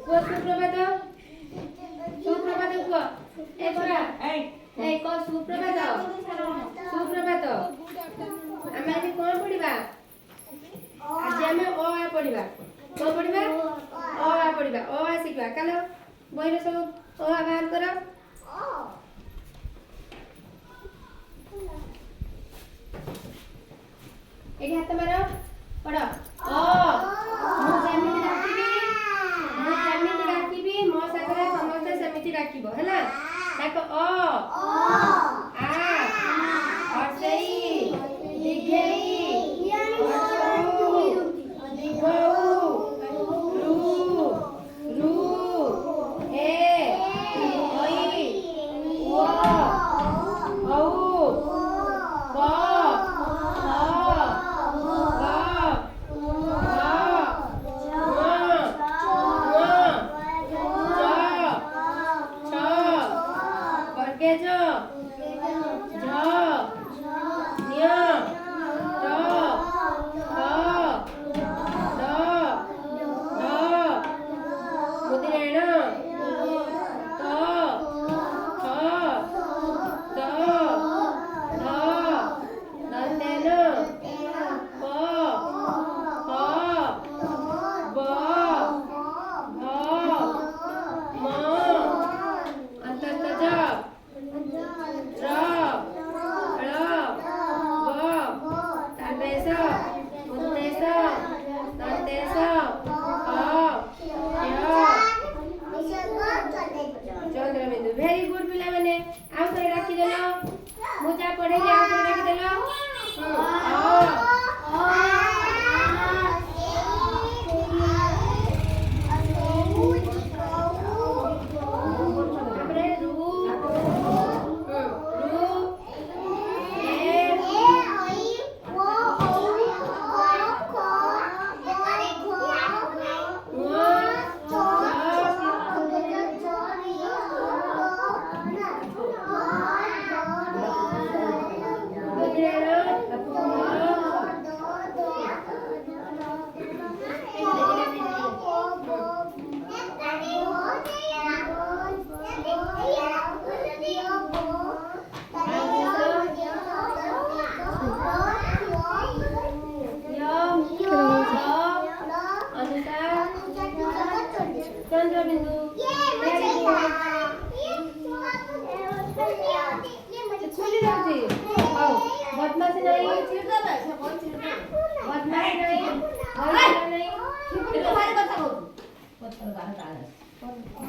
କୁହ ସୁପ୍ରଭାତ ସୁପ୍ରଭାତ କୁହ ଏ ଛୁଆ ଏ କ ସୁପ୍ରଭାତ ସୁପ୍ରଭାତ ଆମେ ଆଜି କଣ ପଢିବା ଆଜି ଆମେ ଅ ଆ ପଢିବା କଣ ପଢିବା ଅ ଆ ପଢିବା ଅ ଆ ଶିଖିବା କାଲ ବହିରେ ସବୁ ଅ ଆ ବାହାର କର ଏଠି ହାତ ମାର ପଢ ଅ ମୁଁ ଯେମିତି ଡାକିବି ମୋ ସାଙ୍ଗରେ ସମସ୍ତେ ସେମିତି ଡାକିବ ହେଲା ଡାକ ଅ ଆ ହର୍ଷେଇ ଦୀର୍ଘେଇ ହର୍ଷଉ ଦୀର୍ଘଉ ରୁ ରୁ ଏ ঐ ଅ ଔ କ very good पिला माने आउ थोड़े डाकी देलो मु जा पढ़े के आउ थोड़े डाकी देलो बदमाशी नहीं बदमाशी नहीं